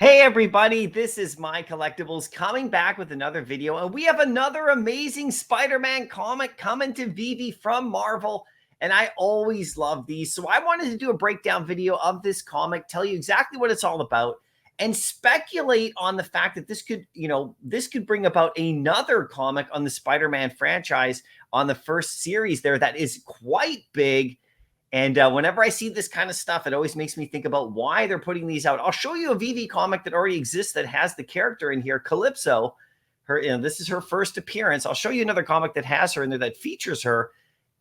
Hey everybody, this is MyCollectables coming back with another video, and we have another amazing Spider-Man comic coming to Veve from Marvel, and I always love these, so I wanted to do a breakdown video of this comic, tell you exactly what it's all about, and speculate on the fact that this could bring about another comic on the Spider-Man franchise on the first series there that is quite big. And whenever I see this kind of stuff, it always makes me think about why they're putting these out. I'll show you a Veve comic that already exists that has the character in here, Calypso. This is her first appearance. I'll show you another comic that has her in there that features her.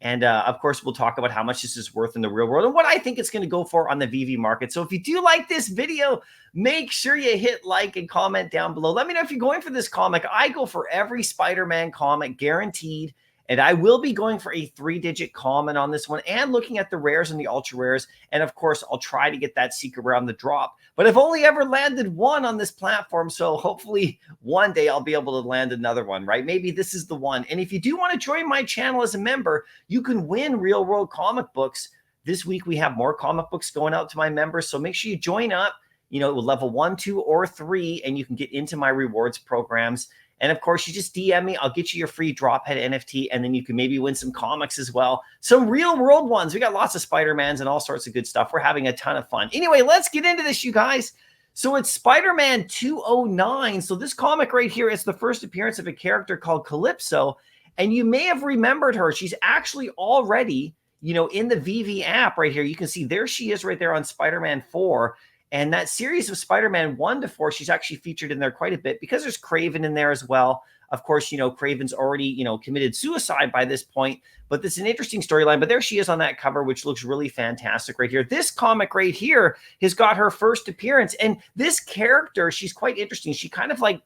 And of course, we'll talk about how much this is worth in the real world and what I think it's going to go for on the Veve market. So if you do like this video, make sure you hit like and comment down below. Let me know if you're going for this comic. I go for every Spider-Man comic, guaranteed. And I will be going for a 3-digit common on this one and looking at the rares and the ultra rares. And of course, I'll try to get that secret rare on the drop. But I've only ever landed one on this platform. So hopefully one day I'll be able to land another one, right? Maybe this is the one. And if you do want to join my channel as a member, you can win real world comic books. This week we have more comic books going out to my members. So make sure you join up, level 1, 2, or 3, and you can get into my rewards programs. And of course, you just DM me. I'll get you your free Drophead NFT, and then you can maybe win some comics as well. Some real world ones. We got lots of Spider-Mans and all sorts of good stuff. We're having a ton of fun. Anyway, let's get into this, you guys. So it's Spider-Man 209. So this comic right here is the first appearance of a character called Calypso. And you may have remembered her. She's actually already, in the Veve app right here. You can see there she is right there on Spider-Man 4. And that series of Spider-Man 1 to 4, she's actually featured in there quite a bit because there's Kraven in there as well. Of course, Kraven's already, committed suicide by this point, but this is an interesting storyline. But there she is on that cover, which looks really fantastic right here. This comic right here has got her first appearance. And this character, she's quite interesting. She kind of like,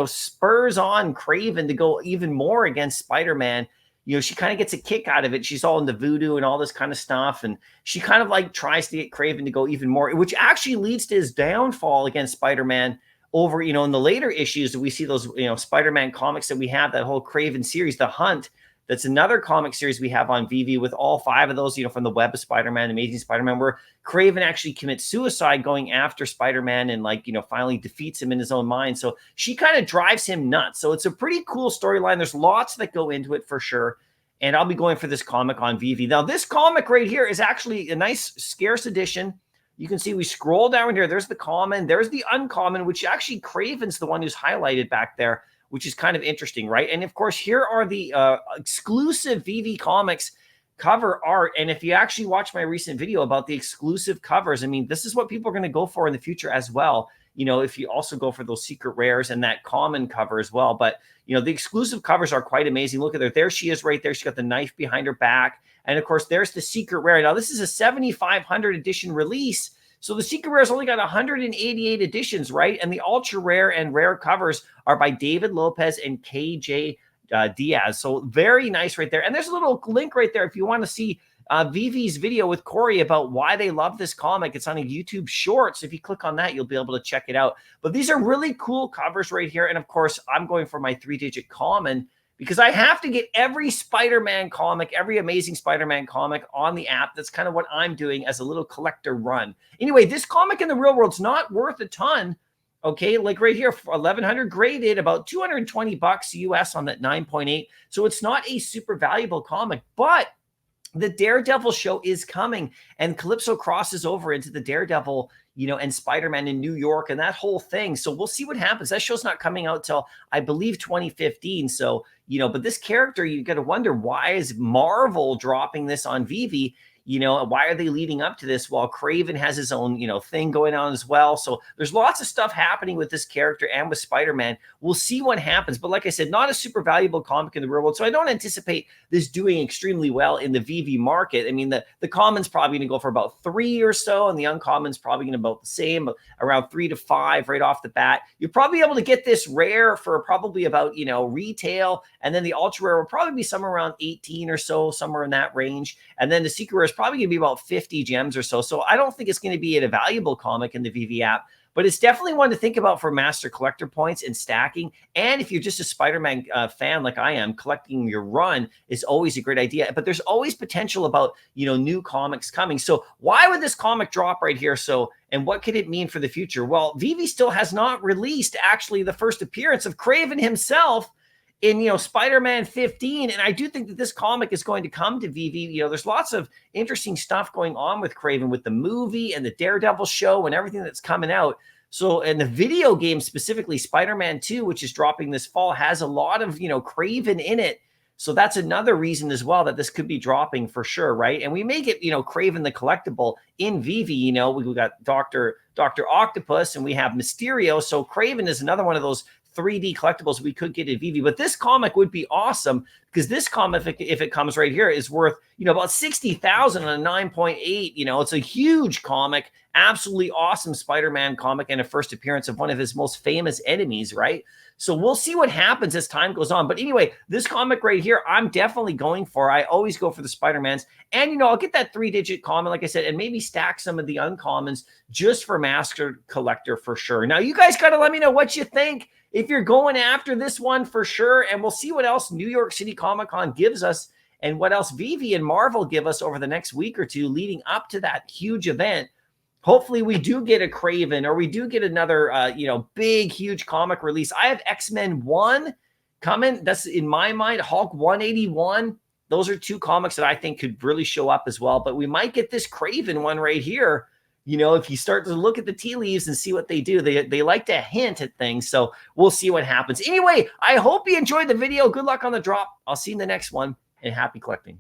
spurs on Kraven to go even more against Spider-Man. She kind of gets a kick out of it. She's all into voodoo and all this kind of stuff. And she kind of like tries to get Kraven to go even more, which actually leads to his downfall against Spider-Man over, in the later issues that we see those, Spider-Man comics that we have, that whole Kraven series, The Hunt. That's another comic series we have on Veve with all 5 of those, from the Web of Spider-Man, Amazing Spider-Man, where Kraven actually commits suicide going after Spider-Man and finally defeats him in his own mind. So she kind of drives him nuts. So it's a pretty cool storyline. There's lots that go into it for sure. And I'll be going for this comic on Veve. Now, this comic right here is actually a nice scarce edition. You can see we scroll down here. There's the common. There's the uncommon, which actually Kraven's the one who's highlighted back there, which is kind of interesting, right? And of course, here are the exclusive Veve Comics cover art. And if you actually watch my recent video about the exclusive covers, I mean, this is what people are going to go for in the future as well. If you also go for those secret rares and that common cover as well. But, the exclusive covers are quite amazing. Look at her. There she is right there. She's got the knife behind her back. And of course, there's the secret rare. Now, this is a 7,500 edition release. So the secret rare's only got 188 editions, right? And the ultra rare and rare covers are by David Lopez and KJ Diaz. So very nice right there. And there's a little link right there if you want to see Veve's video with Corey about why they love this comic. It's on a YouTube Shorts. If you click on that, you'll be able to check it out. But these are really cool covers right here. And of course, I'm going for my 3-digit common because I have to get every Spider-Man comic, every Amazing Spider-Man comic on the app. That's kind of what I'm doing as a little collector run. Anyway, this comic in the real world's not worth a ton. Okay, like right here, 1,100 graded, about 220 bucks US on that 9.8. So it's not a super valuable comic, but the Daredevil show is coming, and Calypso crosses over into the Daredevil, and Spider-Man in New York and that whole thing. So we'll see what happens. That show's not coming out till, I believe, 2015. So, but this character, you got to wonder, why is Marvel dropping this on Veve? Why are they leading up to this while Kraven has his own, thing going on as well? So there's lots of stuff happening with this character and with Spider-Man. We'll see what happens. But like I said, not a super valuable comic in the real world. So I don't anticipate this doing extremely well in the Veve market. I mean, the common's probably going to go for about 3 or so, and the uncommon's probably going to be about the same, around 3 to 5 right off the bat. You'll probably be able to get this rare for probably about, retail. And then the ultra rare will probably be somewhere around 18 or so, somewhere in that range. And then the secret rare is probably going to be about 50 gems or so. So I don't think it's going to be a valuable comic in the Veve app, but it's definitely one to think about for master collector points and stacking. And if you're just a Spider-Man fan like I am, collecting your run is always a great idea. But there's always potential about, you know, new comics coming. So why would this comic drop right here? So, and what could it mean for the future? Well, Veve still has not released actually the first appearance of Kraven himself in, you know, Spider-Man 15. And I do think that this comic is going to come to Veve. You know, there's lots of interesting stuff going on with Kraven, with the movie and the Daredevil show and everything that's coming out. So, and the video game specifically, Spider-Man 2, which is dropping this fall, has a lot of, you know, Kraven in it. So that's another reason as well that this could be dropping for sure, right? And we may get, you know, Kraven the collectible in Veve. You know, we got Dr. Octopus and we have Mysterio. So Kraven is another one of those 3D collectibles we could get at Veve. But this comic would be awesome because this comic, if it comes right here, is worth, you know, about 60,000 on a 9.8. You know, it's a huge comic, absolutely awesome Spider-Man comic, and a first appearance of one of his most famous enemies, right? So we'll see what happens as time goes on. But anyway, this comic right here, I'm definitely going for. I always go for the Spider-Mans. And, you know, I'll get that 3-digit common, like I said, and maybe stack some of the uncommons just for Master Collector for sure. Now, you guys got to let me know what you think if you're going after this one for sure. And we'll see what else New York City Comic Con gives us and what else Veve and Marvel give us over the next week or two leading up to that huge event. Hopefully we do get a Kraven, or we do get another, you know, big, huge comic release. I have X-Men 1 coming. That's in my mind. Hulk 181. Those are two comics that I think could really show up as well. But we might get this Kraven one right here. You know, if you start to look at the tea leaves and see what they do, they like to hint at things. So we'll see what happens. Anyway, I hope you enjoyed the video. Good luck on the drop. I'll see you in the next one, and happy collecting.